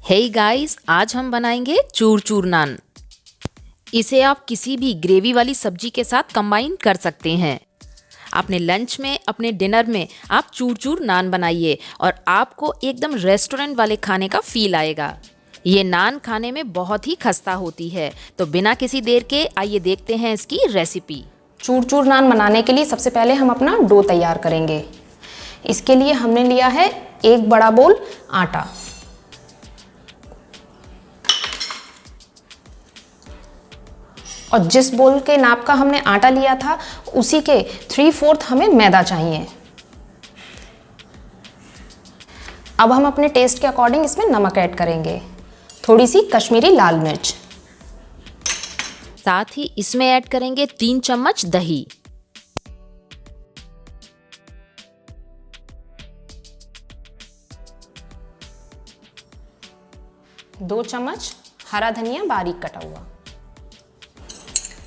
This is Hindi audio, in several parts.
हे गाइस, आज हम बनाएंगे चूर चूर नान। इसे आप किसी भी ग्रेवी वाली सब्जी के साथ कंबाइन कर सकते हैं। अपने लंच में, अपने डिनर में आप चूर चूर नान बनाइए और आपको एकदम रेस्टोरेंट वाले खाने का फील आएगा। ये नान खाने में बहुत ही खस्ता होती है, तो बिना किसी देर के आइए देखते हैं इसकी रेसिपी। चूर चूर नान बनाने के लिए सबसे पहले हम अपना डो तैयार करेंगे। इसके लिए हमने लिया है एक बड़ा बोल आटा। और जिस बोल के नाप का हमने आटा लिया था उसी के 3/4 हमें मैदा चाहिए। अब हम अपने टेस्ट के अकॉर्डिंग इसमें नमक ऐड करेंगे, थोड़ी सी कश्मीरी लाल मिर्च, साथ ही इसमें ऐड करेंगे 3 चम्मच दही, 2 चम्मच हरा धनिया बारीक कटा हुआ।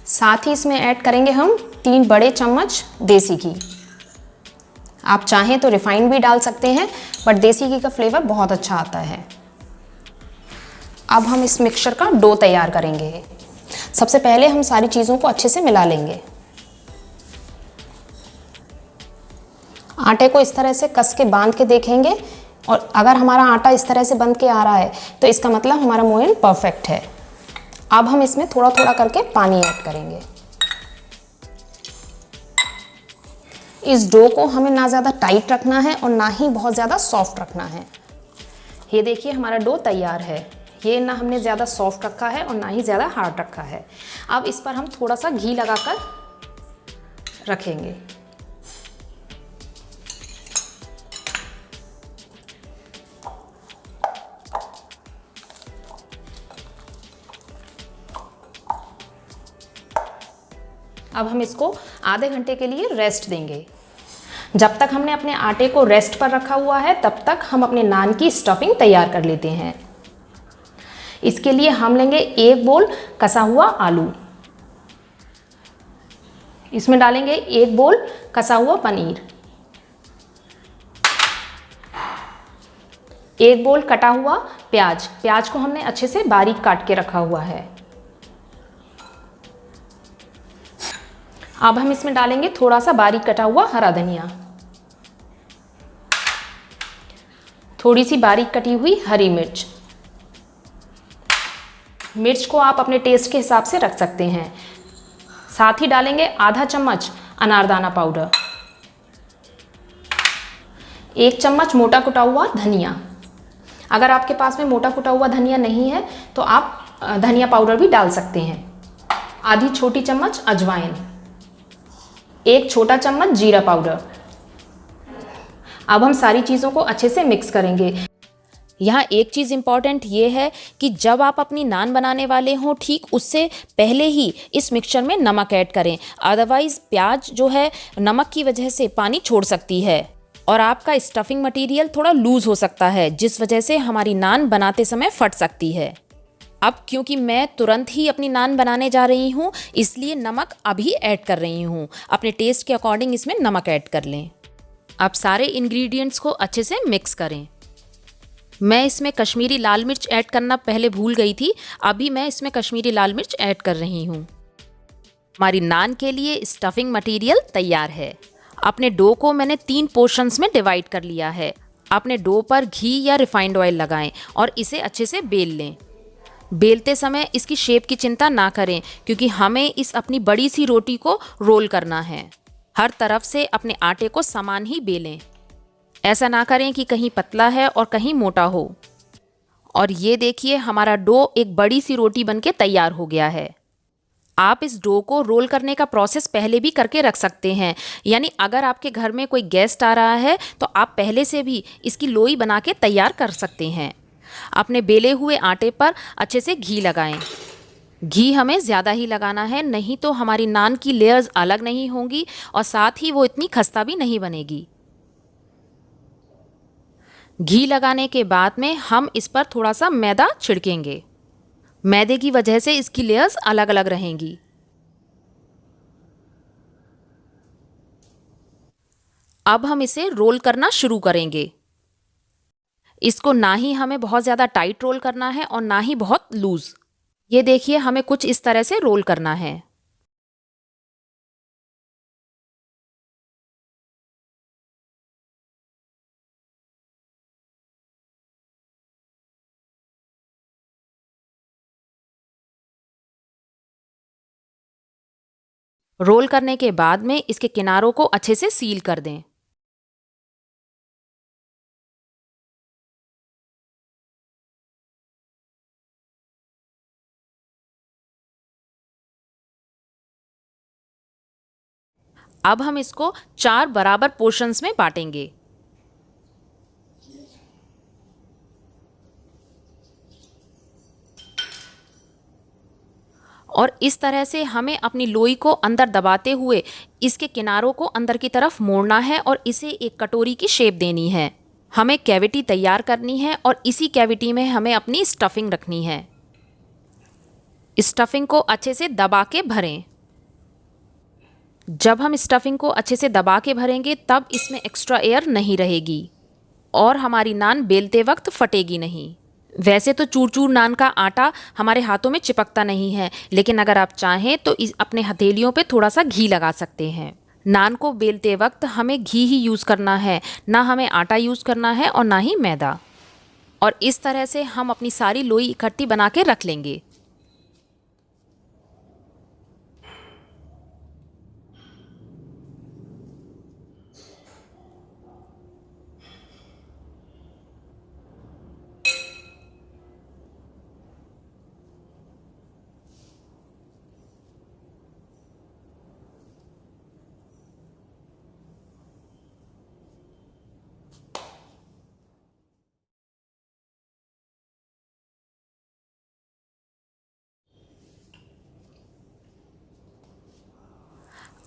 साथ ही इसमें ऐड करेंगे हम 3 बड़े चम्मच देसी घी। आप चाहें तो रिफाइंड भी डाल सकते हैं, बट देसी घी का फ्लेवर बहुत अच्छा आता है। अब हम इस मिक्सचर का डो तैयार करेंगे। सबसे पहले हम सारी चीज़ों को अच्छे से मिला लेंगे। आटे को इस तरह से कस के बांध के देखेंगे, और अगर हमारा आटा इस तरह से बंध के आ रहा है तो इसका मतलब हमारा मोयन परफेक्ट है। अब हम इसमें थोड़ा थोड़ा करके पानी ऐड करेंगे। इस डो को हमें ना ज़्यादा टाइट रखना है और ना ही बहुत ज़्यादा सॉफ्ट रखना है। ये देखिए हमारा डो तैयार है। ये ना हमने ज़्यादा सॉफ्ट रखा है और ना ही ज़्यादा हार्ड रखा है। अब इस पर हम थोड़ा सा घी लगाकर रखेंगे। अब हम इसको आधे घंटे के लिए रेस्ट देंगे। जब तक हमने अपने आटे को रेस्ट पर रखा हुआ है तब तक हम अपने नान की स्टफिंग तैयार कर लेते हैं। इसके लिए हम लेंगे एक बोल कसा हुआ आलू, इसमें डालेंगे एक बोल कसा हुआ पनीर, एक बोल कटा हुआ प्याज। प्याज को हमने अच्छे से बारीक काट के रखा हुआ है। अब हम इसमें डालेंगे थोड़ा सा बारीक कटा हुआ हरा धनिया, थोड़ी सी बारीक कटी हुई हरी मिर्च। मिर्च को आप अपने टेस्ट के हिसाब से रख सकते हैं। साथ ही डालेंगे आधा चम्मच अनारदाना पाउडर, 1 चम्मच मोटा कुटा हुआ धनिया। अगर आपके पास में मोटा कुटा हुआ धनिया नहीं है तो आप धनिया पाउडर भी डाल सकते हैं। आधी छोटी चम्मच अजवाइन, 1 छोटा चम्मच जीरा पाउडर। अब हम सारी चीज़ों को अच्छे से मिक्स करेंगे। यहाँ एक चीज़ इम्पॉर्टेंट ये है कि जब आप अपनी नान बनाने वाले हों ठीक उससे पहले ही इस मिक्सचर में नमक ऐड करें, अदरवाइज़ प्याज जो है नमक की वजह से पानी छोड़ सकती है और आपका स्टफिंग मटेरियल थोड़ा लूज़ हो सकता है, जिस वजह से हमारी नान बनाते समय फट सकती है। अब क्योंकि मैं तुरंत ही अपनी नान बनाने जा रही हूँ इसलिए नमक अभी ऐड कर रही हूँ। अपने टेस्ट के अकॉर्डिंग इसमें नमक ऐड कर लें। अब सारे इंग्रेडिएंट्स को अच्छे से मिक्स करें। मैं इसमें कश्मीरी लाल मिर्च ऐड करना पहले भूल गई थी, अभी मैं इसमें कश्मीरी लाल मिर्च ऐड कर रही हूँ। हमारी नान के लिए स्टफिंग मटेरियल तैयार है। अपने डो को मैंने 3 पोर्शंस में डिवाइड कर लिया है। अपने डो पर घी या रिफाइंड ऑयल लगाएं और इसे अच्छे से बेल लें। बेलते समय इसकी शेप की चिंता ना करें क्योंकि हमें इस अपनी बड़ी सी रोटी को रोल करना है। हर तरफ से अपने आटे को समान ही बेलें। ऐसा ना करें कि कहीं पतला है और कहीं मोटा हो। और ये देखिए हमारा डो एक बड़ी सी रोटी बनके तैयार हो गया है। आप इस डो को रोल करने का प्रोसेस पहले भी करके रख सकते हैं, यानी अगर आपके घर में कोई गेस्ट आ रहा है तो आप पहले से भी इसकी लोई बना के तैयार कर सकते हैं। अपने बेले हुए आटे पर अच्छे से घी लगाएं। घी हमें ज़्यादा ही लगाना है, नहीं तो हमारी नान की लेयर्स अलग नहीं होंगी और साथ ही वो इतनी खस्ता भी नहीं बनेगी। घी लगाने के बाद में हम इस पर थोड़ा सा मैदा छिड़केंगे। मैदे की वजह से इसकी लेयर्स अलग अलग रहेंगी। अब हम इसे रोल करना शुरू करेंगे। इसको ना ही हमें बहुत ज़्यादा टाइट रोल करना है और ना ही बहुत लूज़। ये देखिए, हमें कुछ इस तरह से रोल करना है। रोल करने के बाद में इसके किनारों को अच्छे से सील कर दें। अब हम इसको 4 बराबर पोर्शंस में बांटेंगे। और इस तरह से हमें अपनी लोई को अंदर दबाते हुए इसके किनारों को अंदर की तरफ मोड़ना है और इसे एक कटोरी की शेप देनी है। हमें कैविटी तैयार करनी है और इसी कैविटी में हमें अपनी स्टफिंग रखनी है। स्टफिंग को अच्छे से दबा के भरें। जब हम स्टफिंग को अच्छे से दबा के भरेंगे तब इसमें एक्स्ट्रा एयर नहीं रहेगी और हमारी नान बेलते वक्त फटेगी नहीं। वैसे तो चूर चूर नान का आटा हमारे हाथों में चिपकता नहीं है, लेकिन अगर आप चाहें तो अपने हथेलियों पे थोड़ा सा घी लगा सकते हैं। नान को बेलते वक्त हमें घी ही यूज़ करना है, ना हमें आटा यूज़ करना है और ना ही मैदा। और इस तरह से हम अपनी सारी लोई इकट्ठी बना के रख लेंगे।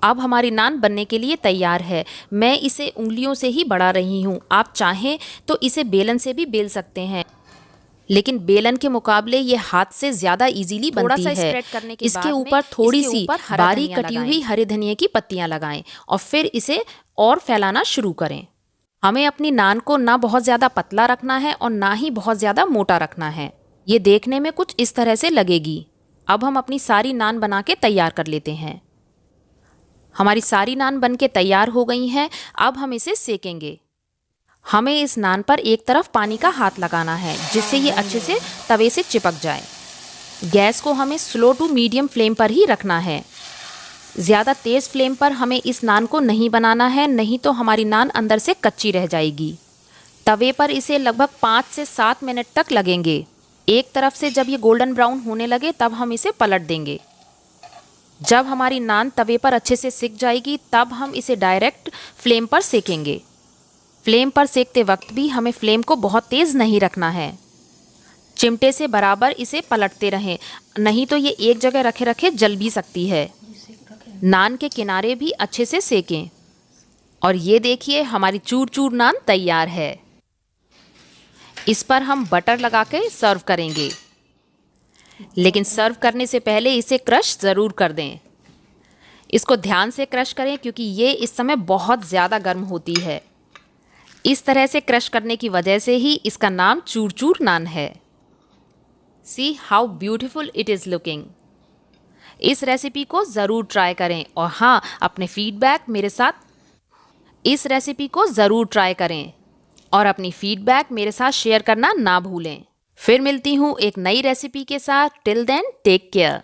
अब हमारी नान बनने के लिए तैयार है। मैं इसे उंगलियों से ही बढ़ा रही हूँ। आप चाहें तो इसे बेलन से भी बेल सकते हैं, लेकिन बेलन के मुकाबले ये हाथ से ज़्यादा इजीली बनती है। स्प्रेड करने के इसके बाद में ऊपर थोड़ी इसके सी ऊपर हरा बारीक धनिया कटी लगाएं। हुई हरे धनिया की पत्तियां लगाएं और फिर इसे और फैलाना शुरू करें। हमें अपनी नान को ना बहुत ज़्यादा पतला रखना है और ना ही बहुत ज़्यादा मोटा रखना है। ये देखने में कुछ इस तरह से लगेगी। अब हम अपनी सारी नान बना के तैयार कर लेते हैं। हमारी सारी नान बन के तैयार हो गई हैं। अब हम इसे सेकेंगे। हमें इस नान पर एक तरफ पानी का हाथ लगाना है जिससे ये अच्छे से तवे से चिपक जाए। गैस को हमें स्लो टू मीडियम फ्लेम पर ही रखना है। ज़्यादा तेज़ फ्लेम पर हमें इस नान को नहीं बनाना है, नहीं तो हमारी नान अंदर से कच्ची रह जाएगी। तवे पर इसे लगभग 5 से 7 मिनट तक लगेंगे। एक तरफ से जब ये गोल्डन ब्राउन होने लगे तब हम इसे पलट देंगे। जब हमारी नान तवे पर अच्छे से सिक जाएगी तब हम इसे डायरेक्ट फ्लेम पर सेकेंगे। फ्लेम पर सेकते वक्त भी हमें फ्लेम को बहुत तेज़ नहीं रखना है। चिमटे से बराबर इसे पलटते रहें, नहीं तो ये एक जगह रखे रखे जल भी सकती है। नान के किनारे भी अच्छे से सेकें। और ये देखिए, हमारी चूर चूर नान तैयार है। इस पर हम बटर लगा के सर्व करेंगे, लेकिन सर्व करने से पहले इसे क्रश ज़रूर कर दें। इसको ध्यान से क्रश करें क्योंकि ये इस समय बहुत ज़्यादा गर्म होती है। इस तरह से क्रश करने की वजह से ही इसका नाम चूर चूर नान है। See how beautiful it is looking. इस रेसिपी को ज़रूर ट्राई करें और हाँ, अपने फीडबैक मेरे साथ इस रेसिपी को ज़रूर ट्राई करें और अपनी फीडबैक मेरे साथ शेयर करना ना भूलें। फिर मिलती हूँ एक नई रेसिपी के साथ। Till then take care.